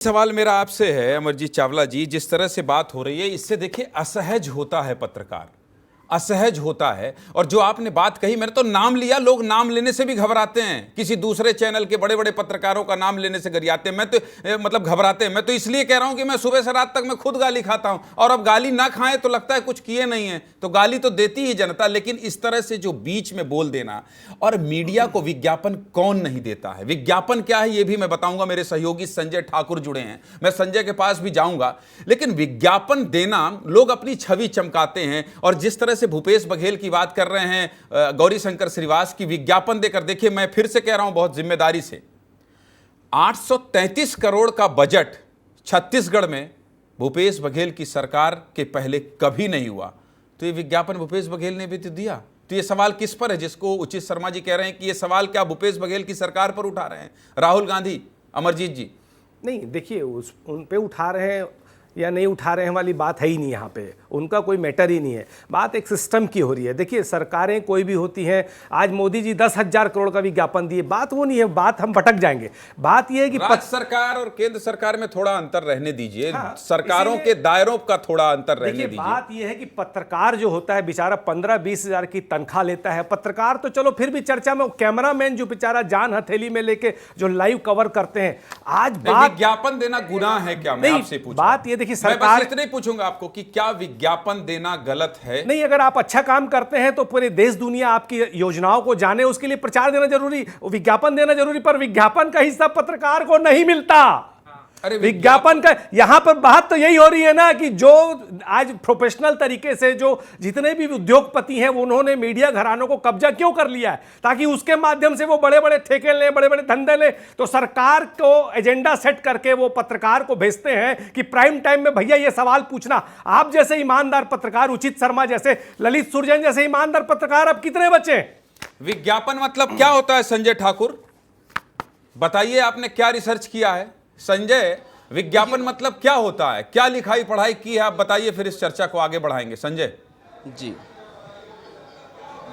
सवाल मेरा आपसे है अमरजीत चावला जी, जिस तरह से बात हो रही है इससे देखिए असहज होता है पत्रकार, असहज होता है। और जो आपने बात कही, मैंने तो नाम लिया, लोग नाम लेने से भी घबराते हैं, किसी दूसरे चैनल के बड़े बड़े पत्रकारों का नाम लेने से गरियाते हैं। मैं तो मतलब घबराते हैं। मैं तो इसलिए कह रहा हूं कि मैं सुबह से रात तक मैं खुद गाली खाता हूं, और अब गाली ना खाएं तो लगता है कुछ किए नहीं है, तो गाली तो देती ही जनता। लेकिन इस तरह से जो बीच में बोल देना, और मीडिया को विज्ञापन कौन नहीं देता है, विज्ञापन क्या है ये भी मैं बताऊंगा। मेरे सहयोगी संजय ठाकुर जुड़े हैं, मैं संजय के पास भी जाऊंगा। लेकिन विज्ञापन देना, लोग अपनी छवि चमकाते हैं। और जिस तरह से भूपेश बघेल की बात कर रहे हैं, गौरी शंकर श्रीवास की, विज्ञापन देकर देखिए, मैं फिर से कह रहा हूं बहुत जिम्मेदारी से, 833 करोड़ का बजट छत्तीसगढ़ में भूपेश बघेल की सरकार के पहले कभी नहीं हुआ। तो ये विज्ञापन भूपेश बघेल ने भी तो दिया। तो ये सवाल किस पर है, जिसको उचित शर्मा जी कह रहे हैं कि ये सवाल क्या भूपेश बघेल की सरकार पर उठा रहे हैं, राहुल गांधी, अमरजीत जी? नहीं, देखिए, उन पे उठा रहे हैं या नहीं उठा रहे हैं वाली बात है ही नहीं। यहाँ पे उनका कोई मैटर ही नहीं है। बात एक सिस्टम की हो रही है। देखिए, सरकारें कोई भी होती हैं, आज मोदी जी 10,000 करोड़ का विज्ञापन दिए, बात वो नहीं है। बात हम भटक जाएंगे। बात यह है कि राज्य सरकार और केंद्र सरकार में थोड़ा अंतर रहने दीजिए। हाँ, सरकारों के दायरों का थोड़ा अंतर रहने दीजिए। बात यह है कि पत्रकार जो होता है बेचारा 15-20 हजार की तनख्वाह लेता है। पत्रकार तो चलो फिर भी चर्चा में, कैमरामैन जो बेचारा जान हथेली में लेके जो लाइव कवर करते हैं, आज बात विज्ञापन देना गुनाह है क्या? मैं आपसे पूछूं। बात ये देखिए, सरकार, सरकार, इतने पूछूंगा आपको कि क्या विज्ञापन देना गलत है? नहीं, अगर आप अच्छा काम करते हैं तो पूरे देश दुनिया आपकी योजनाओं को जाने, उसके लिए प्रचार देना जरूरी, विज्ञापन देना जरूरी। पर विज्ञापन का हिस्सा पत्रकार को नहीं मिलता। अरे विज्ञापन का यहां पर बात तो यही हो रही है ना कि जो आज प्रोफेशनल तरीके से जो जितने भी उद्योगपति हैं, उन्होंने मीडिया घरानों को कब्जा क्यों कर लिया है? ताकि उसके माध्यम से वो बड़े बड़े ठेके लें, बड़े बड़े धंधे लें। तो सरकार को एजेंडा सेट करके वो पत्रकार को भेजते हैं कि प्राइम टाइम में भैया ये सवाल पूछना। आप जैसे ईमानदार पत्रकार, उचित शर्मा जैसे, ललित सुरजन जैसे ईमानदार पत्रकार अब कितने बचे? विज्ञापन मतलब क्या होता है संजय ठाकुर, बताइए, आपने क्या रिसर्च किया है? संजय, विज्ञापन मतलब क्या होता है, क्या लिखाई पढ़ाई की है, आप बताइए, फिर इस चर्चा को आगे बढ़ाएंगे। संजय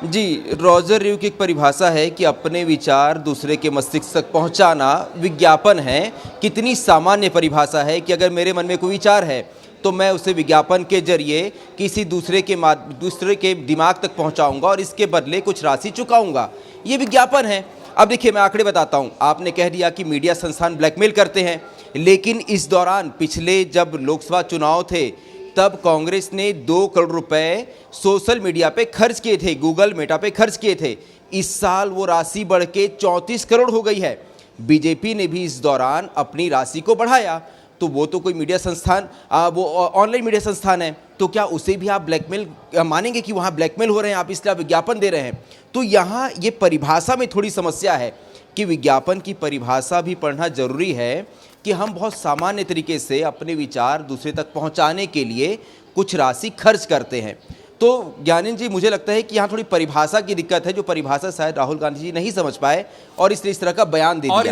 जी, रॉजर रिव की एक परिभाषा है कि अपने विचार दूसरे के मस्तिष्क तक पहुंचाना विज्ञापन है। कितनी सामान्य परिभाषा है कि अगर मेरे मन में कोई विचार है तो मैं उसे विज्ञापन के जरिए किसी दूसरे के दिमाग तक पहुंचाऊंगा और इसके बदले कुछ राशि चुकाऊंगा, ये विज्ञापन है। अब देखिए, मैं आंकड़े बताता हूं। आपने कह दिया कि मीडिया संस्थान ब्लैकमेल करते हैं, लेकिन इस दौरान पिछले जब लोकसभा चुनाव थे तब कांग्रेस ने 2 करोड़ रुपए सोशल मीडिया पे खर्च किए थे, गूगल मेटा पे खर्च किए थे। इस साल वो राशि बढ़ के 34 करोड़ हो गई है। बीजेपी ने भी इस दौरान अपनी राशि को बढ़ाया। तो वो तो कोई मीडिया संस्थान, वो ऑनलाइन मीडिया संस्थान है, तो क्या उसे भी आप ब्लैकमेल मानेंगे कि वहाँ ब्लैकमेल हो रहे हैं, आप इसलिए आप विज्ञापन दे रहे हैं? तो यहाँ ये परिभाषा में थोड़ी समस्या है कि विज्ञापन की परिभाषा भी पढ़ना जरूरी है कि हम बहुत सामान्य तरीके से अपने विचार दूसरे तक पहुँचाने के लिए कुछ राशि खर्च करते हैं। तो ज्ञानेंद्र जी, मुझे लगता है कि यहाँ थोड़ी परिभाषा की दिक्कत है, जो परिभाषा शायद राहुल गांधी जी नहीं समझ पाए और इसलिए इस तरह का बयान दे दिया। और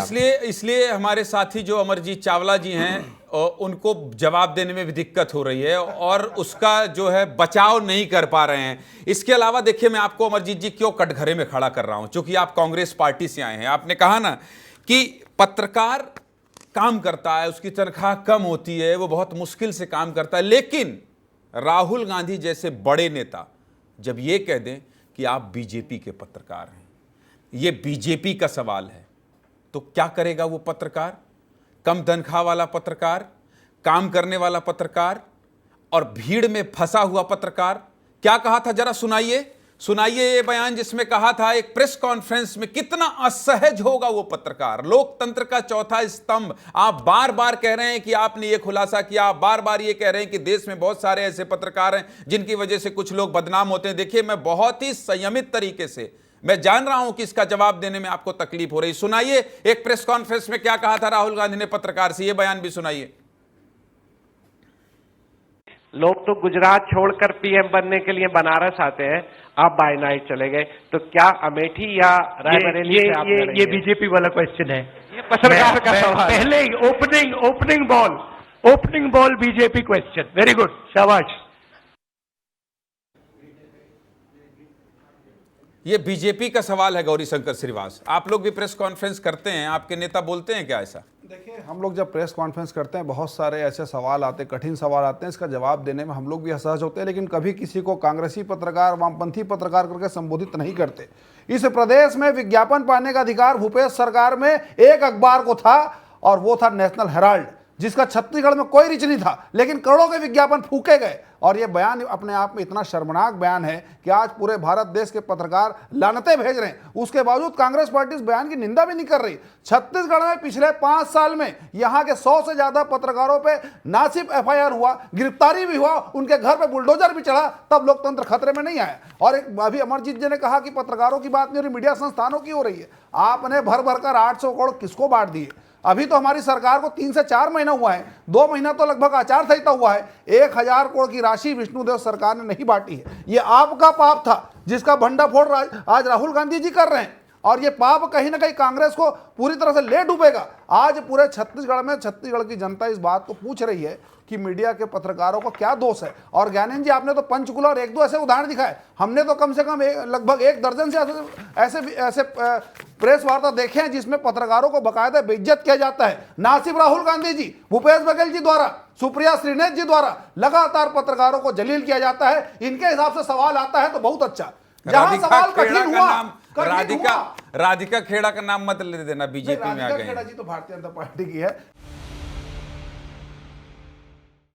इसलिए हमारे साथी जो अमरजीत चावला जी हैं, उनको जवाब देने में भी दिक्कत हो रही है और उसका जो है बचाव नहीं कर पा रहे हैं। इसके अलावा देखिए, मैं आपको अमरजीत जी क्यों कटघरे में खड़ा कर रहा हूं, क्योंकि आप कांग्रेस पार्टी से आए हैं। आपने कहा ना कि पत्रकार काम करता है, उसकी तनख्वाह कम होती है, वो बहुत मुश्किल से काम करता है। लेकिन राहुल गांधी जैसे बड़े नेता जब ये कह दें कि आप बीजेपी के पत्रकार हैं, ये बीजेपी का सवाल है, तो क्या करेगा वो पत्रकार? कम तनख्वाह वाला पत्रकार, काम करने वाला पत्रकार और भीड़ में फंसा हुआ पत्रकार। क्या कहा था, जरा सुनाइए ये बयान, जिसमें कहा था एक प्रेस कॉन्फ्रेंस में, कितना असहज होगा वो पत्रकार। लोकतंत्र का चौथा स्तंभ, आप बार बार कह रहे हैं कि आपने ये खुलासा किया, आप बार बार ये कह रहे हैं कि देश में बहुत सारे ऐसे पत्रकार हैं जिनकी वजह से कुछ लोग बदनाम होते हैं। देखिए, मैं बहुत ही संयमित तरीके से, मैं जान रहा हूं कि इसका जवाब देने में आपको तकलीफ हो रही। सुनाइए एक प्रेस कॉन्फ्रेंस में क्या कहा था राहुल गांधी ने पत्रकार से, ये बयान भी सुनाइए। लोग तो गुजरात छोड़कर पीएम बनने के लिए बनारस आते हैं, आप बाय नाइट चले गए, तो क्या अमेठी या रायबरेली से आप लड़ेंगे? ये बीजेपी वाला क्वेश्चन है। ये पत्रकार का सवाल। पहले opening ball BJP question. Very good, शाबाश। ये बीजेपी का सवाल है गौरी शंकर श्रीवास। आप लोग भी प्रेस कॉन्फ्रेंस करते हैं, आपके नेता बोलते हैं क्या ऐसा? देखिए, हम लोग जब प्रेस कॉन्फ्रेंस करते हैं बहुत सारे ऐसे सवाल आते हैं, कठिन सवाल आते हैं, इसका जवाब देने में हम लोग भी असहज होते हैं, लेकिन कभी किसी को कांग्रेसी पत्रकार, वामपंथी पत्रकार करके संबोधित नहीं करते। इस प्रदेश में विज्ञापन पाने का अधिकार भूपेश सरकार में एक अखबार को था, और वो था नेशनल हेराल्ड, जिसका छत्तीसगढ़ में कोई रीच नहीं था, लेकिन करोड़ों के विज्ञापन फूके गए। और ये बयान अपने आप में इतना शर्मनाक बयान है कि आज पूरे भारत देश के पत्रकार लानतें भेज रहे हैं। उसके बावजूद कांग्रेस पार्टी इस बयान की निंदा भी नहीं कर रही। छत्तीसगढ़ में पिछले 5 साल में यहाँ के 100 से ज्यादा पत्रकारों पे ना सिर्फ FIR हुआ, गिरफ्तारी भी हुआ, उनके घर पे बुलडोजर भी चढ़ा, तब लोकतंत्र खतरे में नहीं आया। और एक अभी अमरजीत जी ने कहा कि पत्रकारों की बात नहीं हो रही, मीडिया संस्थानों की हो रही है। आपने भर भर कर 800 करोड़ किसको बांट दिए? अभी तो हमारी सरकार को 3 से 4 महीना हुआ है, 2 महीना तो लगभग आचार संहिता हुआ है। 1000 करोड़ की राशि विष्णुदेव सरकार ने नहीं बांटी है। ये आपका पाप था, जिसका भंडाफोड़ आज राहुल गांधी जी कर रहे हैं, और ये पाप कहीं ना कहीं कांग्रेस को पूरी तरह से ले डूबेगा। आज पूरे छत्तीसगढ़ की जनता इस बात को पूछ रही है कि मीडिया के पत्रकारों को क्या दोष है। और ज्ञानेंद्र जी, आपने तो पंचकुला और 1-2 ऐसे उदाहरण दिखाए, हमने तो कम से कम लगभग 1 दर्जन से ऐसे प्रेस वार्ता देखे हैं जिसमें पत्रकारों को बाकायदा बेइज्जत किया जाता है। ना सिर्फ राहुल गांधी जी, भूपेश बघेल जी द्वारा, सुप्रिया श्रीनेत जी द्वारा लगातार पत्रकारों को जलील किया जाता है। इनके हिसाब से सवाल आता है तो बहुत अच्छा। जहां सवाल कठिन हुआ, राधिका खेड़ा का नाम मत ले देना, बीजेपी में आ गए। खेड़ा जी तो भारतीय जनता पार्टी की है।